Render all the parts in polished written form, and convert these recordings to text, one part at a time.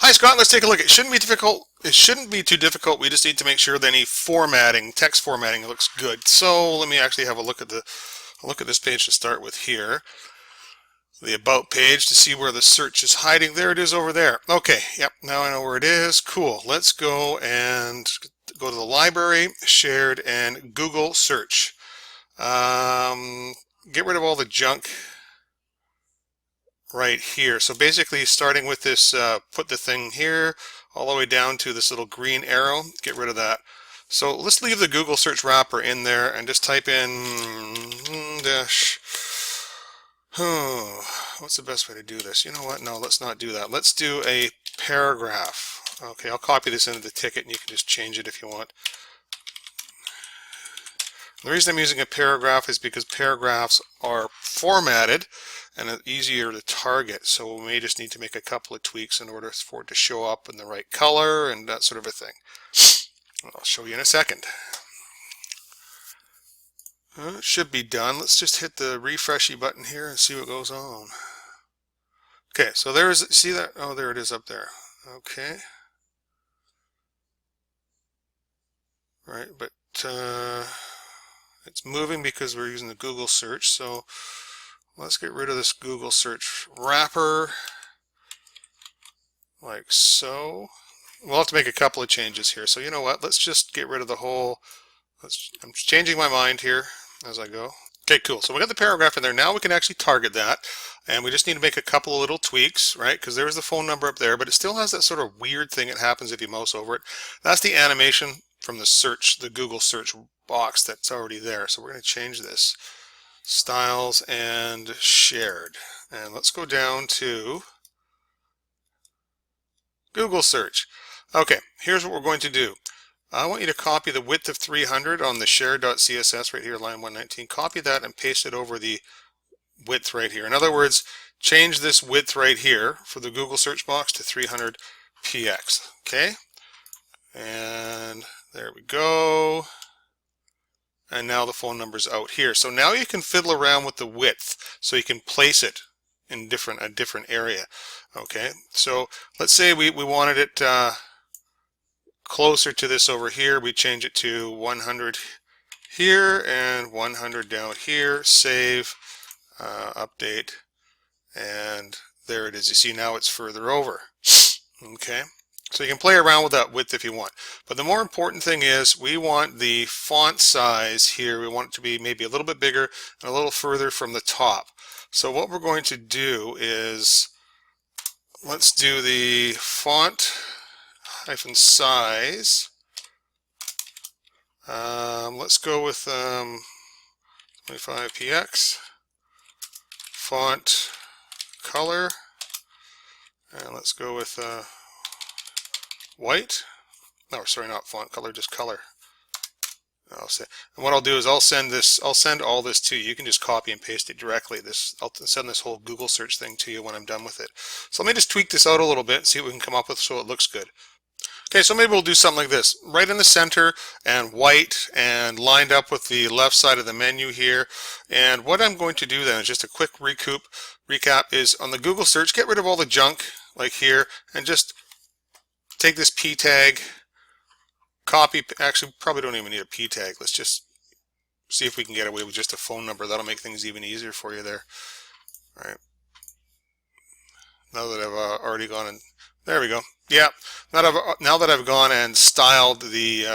Hi Scott, let's take a look. It shouldn't be difficult. It shouldn't be too difficult. We just need to make sure that any formatting, text formatting looks good. So let me actually have a look at this page to start with here. The About page to see where the search is hiding. There it is over there. Okay, yep, now I know where it is. Cool. Let's go and go to the library, shared, and Google search. Get rid of all the junk right here. So basically starting with this, put the thing here all the way down to this little green arrow, get rid of that. So let's leave the Google search wrapper in there and just type in dash. What's the best way to do this? You know what? No, let's not do that. Let's do a paragraph. Okay, I'll copy this into the ticket and you can just change it if you want. The reason I'm using a paragraph is because paragraphs are formatted and it's easier to target, so we may just need to make a couple of tweaks in order for it to show up in the right color and that sort of a thing. I'll show you in a second. It should be done. Let's just hit the refreshy button here and see what goes on. Okay, so there's, see that? Oh, there it is up there. Okay. Right, but it's moving because we're using the Google search, so let's get rid of this Google search wrapper, like so. We'll have to make a couple of changes here. So you know what? Let's just get rid of the whole. I'm changing my mind here as I go. Okay, cool. So we got the paragraph in there. Now we can actually target that, and we just need to make a couple of little tweaks, right? Because there's the phone number up there, but it still has that sort of weird thing that happens if you mouse over it. That's the animation from the search, the Google search box that's already there. So we're going to change this. Styles and shared, and let's go down to Google search. Okay, here's what we're going to do. I want you to copy the width of 300 on the share.css right here, line 119. Copy that and paste it over the width right here. In other words, change this width right here for the Google search box to 300 px. Okay, and there we go. And now the phone number's out here. So now you can fiddle around with the width, so you can place it in a different area. Okay, so let's say we wanted it closer to this over here. We change it to 100 here and 100 down here. Save, update, and there it is. You see now it's further over. Okay. So you can play around with that width if you want. But the more important thing is we want the font size here. We want it to be maybe a little bit bigger and a little further from the top. So what we're going to do is, let's do the font hyphen size. Let's go with 25px. Font color. And let's go with white. No, sorry, not font color, just color. I'll say, and what I'll do is I'll send all this to you. You can just copy and paste it directly. I'll send this whole Google search thing to you when I'm done with it. So let me just tweak this out a little bit and see what we can come up with so it looks good. Okay, so maybe we'll do something like this. Right in the center and white and lined up with the left side of the menu here. And what I'm going to do then is just a quick recap is on the Google search, get rid of all the junk like here and just take this p tag, copy, actually probably don't even need a p tag. Let's just see if we can get away with just a phone number. That'll make things even easier for you there. All right. Now that I've already gone and there we go. Yeah, now that I've gone and styled the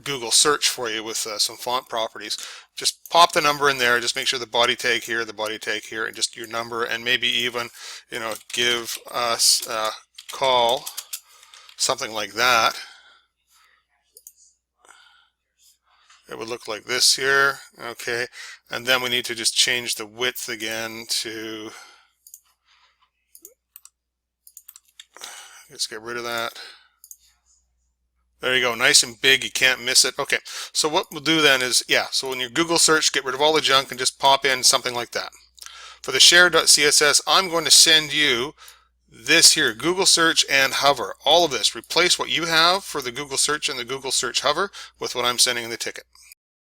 Google search for you with some font properties, just pop the number in there. Just make sure the body tag here, and just your number, and maybe even, you know, give us a call, something like that. It would look like this here. Okay, and then we need to just change the width again to. Let's get rid of that. There you go, nice and big, you can't miss it. Okay, so what we'll do then is, yeah, so when you Google search, get rid of all the junk and just pop in something like that. For the share.css, I'm going to send you this here, Google search and hover. All of this, replace what you have for the Google search and the Google search hover with what I'm sending in the ticket.